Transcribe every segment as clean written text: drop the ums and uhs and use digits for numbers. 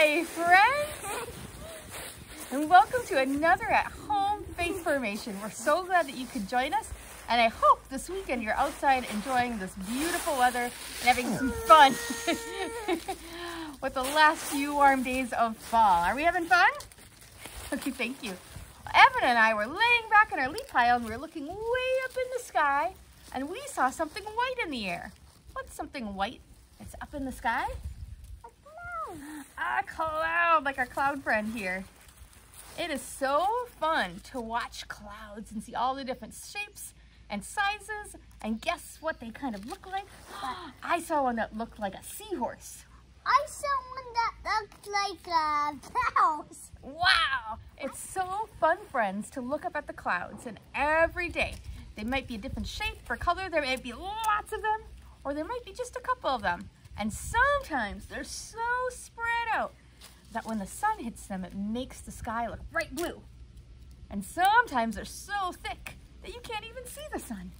Hi, friends, and welcome to another at-home faith formation. We're so glad that you could join us, and I hope this weekend you're outside enjoying this beautiful weather and having some fun with the last few warm days of fall. Are we having fun? Okay, thank you. Evan and I were laying back in our leaf pile and we were looking way up in the sky, and we saw something white in the air. What's something white that's up in the sky? A cloud, like our cloud friend here. It is so fun to watch clouds and see all the different shapes and sizes, and guess what they kind of look like? I saw one that looked like a seahorse. I saw one that looked like a mouse. Wow! It's so fun, friends, to look up at the clouds, and every day they might be a different shape or color. There might be lots of them, or there might be just a couple of them. And sometimes they're so spread out that when the sun hits them, it makes the sky look bright blue. And sometimes they're so thick that you can't even see the sun.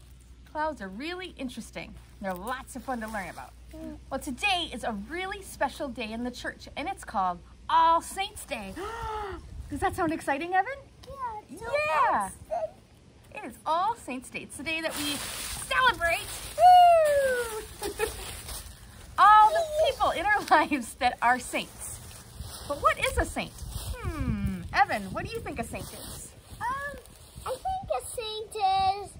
Clouds are really interesting. They're lots of fun to learn about. Well, today is a really special day in the church, and it's called All Saints Day. Does that sound exciting, Evan? Yeah. It is All Saints Day. It's the day that we celebrate all the people in our lives that are saints. But what is a saint? Evan, what do you think a saint is? I think a saint is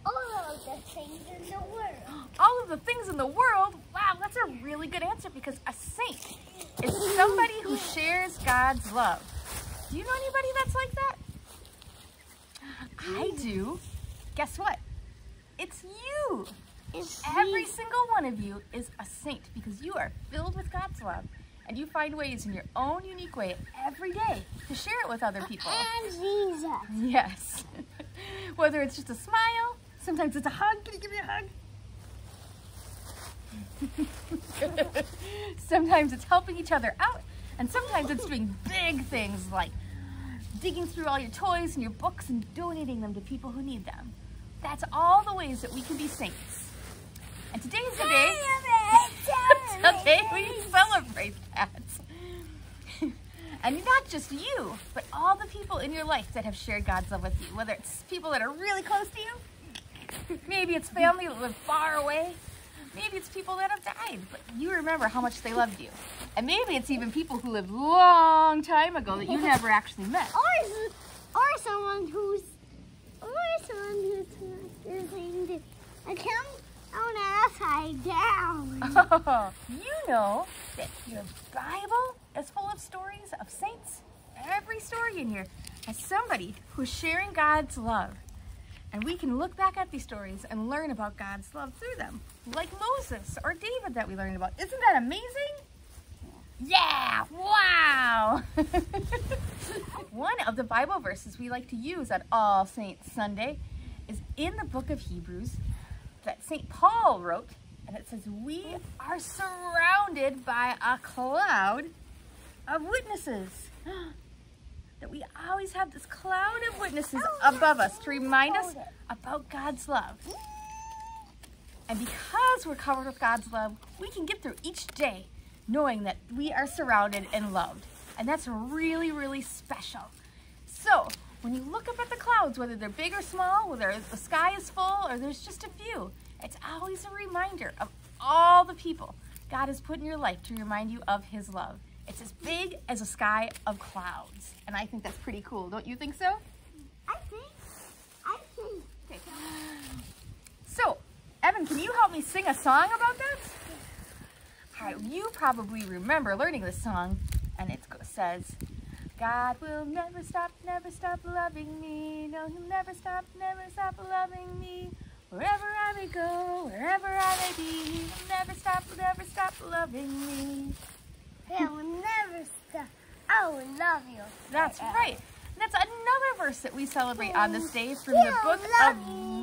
all of the things in the world. All of the things in the world? Wow, that's a really good answer, because a saint is somebody who shares God's love. Do you know anybody that's like that? I do. Guess what? It's you. Every single one of you is a saint because you are filled with God's love, and you find ways in your own unique way every day to share it with other people. And Jesus. Yes. Whether it's just a smile, sometimes it's a hug. Can you give me a hug? Sometimes it's helping each other out, and sometimes it's doing big things like digging through all your toys and your books and donating them to people who need them. That's all the ways that we can be saints. And today's the day, today we celebrate that. And not just you, but all the people in your life that have shared God's love with you, whether it's people that are really close to you, maybe it's family that live far away, maybe it's people that have died, but you remember how much they loved you. And maybe it's even people who lived a long time ago that you never actually met. Or someone who's using the account on upside down. Oh, you know that your Bible is full of stories of saints. Every story in here has somebody who's sharing God's love. And we can look back at these stories and learn about God's love through them. Like Moses or David that we learned about. Isn't that amazing? Yeah! Wow! One of the Bible verses we like to use on All Saints Sunday is in the book of Hebrews that St. Paul wrote, and it says, we are surrounded by a cloud of witnesses. That we always have this cloud of witnesses above us to remind us about God's love. And because we're covered with God's love, we can get through each day knowing that we are surrounded and loved. And that's really, really special. So, when you look up at the clouds, whether they're big or small, whether the sky is full or there's just a few, it's always a reminder of all the people God has put in your life to remind you of His love. It's as big as a sky of clouds. And I think that's pretty cool. Don't you think so? I think. Okay. So, Evan, can you help me sing a song about that? All right, you probably remember learning this song, and it says, God will never stop loving me. No, He'll never stop loving me. Wherever I may go, wherever I may be, He'll never stop loving me. He will never stop. I will love you. That's right. That's another verse that we celebrate on this day from the book of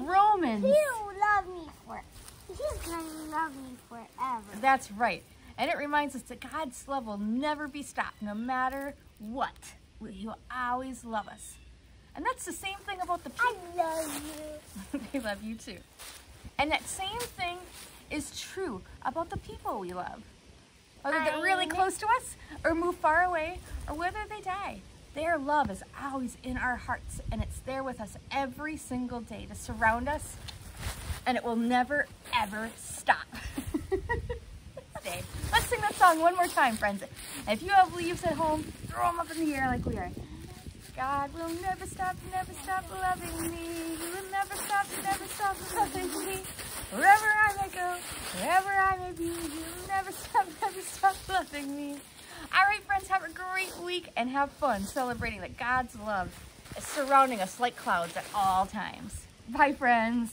Romans. He will love me forever. He's going to love me forever. That's right. And it reminds us that God's love will never be stopped, no matter what. He will always love us. And that's the same thing about the people. I love you. They love you too. And that same thing is true about the people we love. Whether they're really close to us or move far away, or whether they die. Their love is always in our hearts, and it's there with us every single day to surround us, and it will never, ever stop. Let's sing that song one more time, friends. And if you have leaves at home, throw them up in the air like we are. God will never stop loving me. He will never stop loving me. Wherever I may go, wherever I may be, He will never stop loving me. All right, friends, have a great week and have fun celebrating that God's love is surrounding us like clouds at all times. Bye, friends.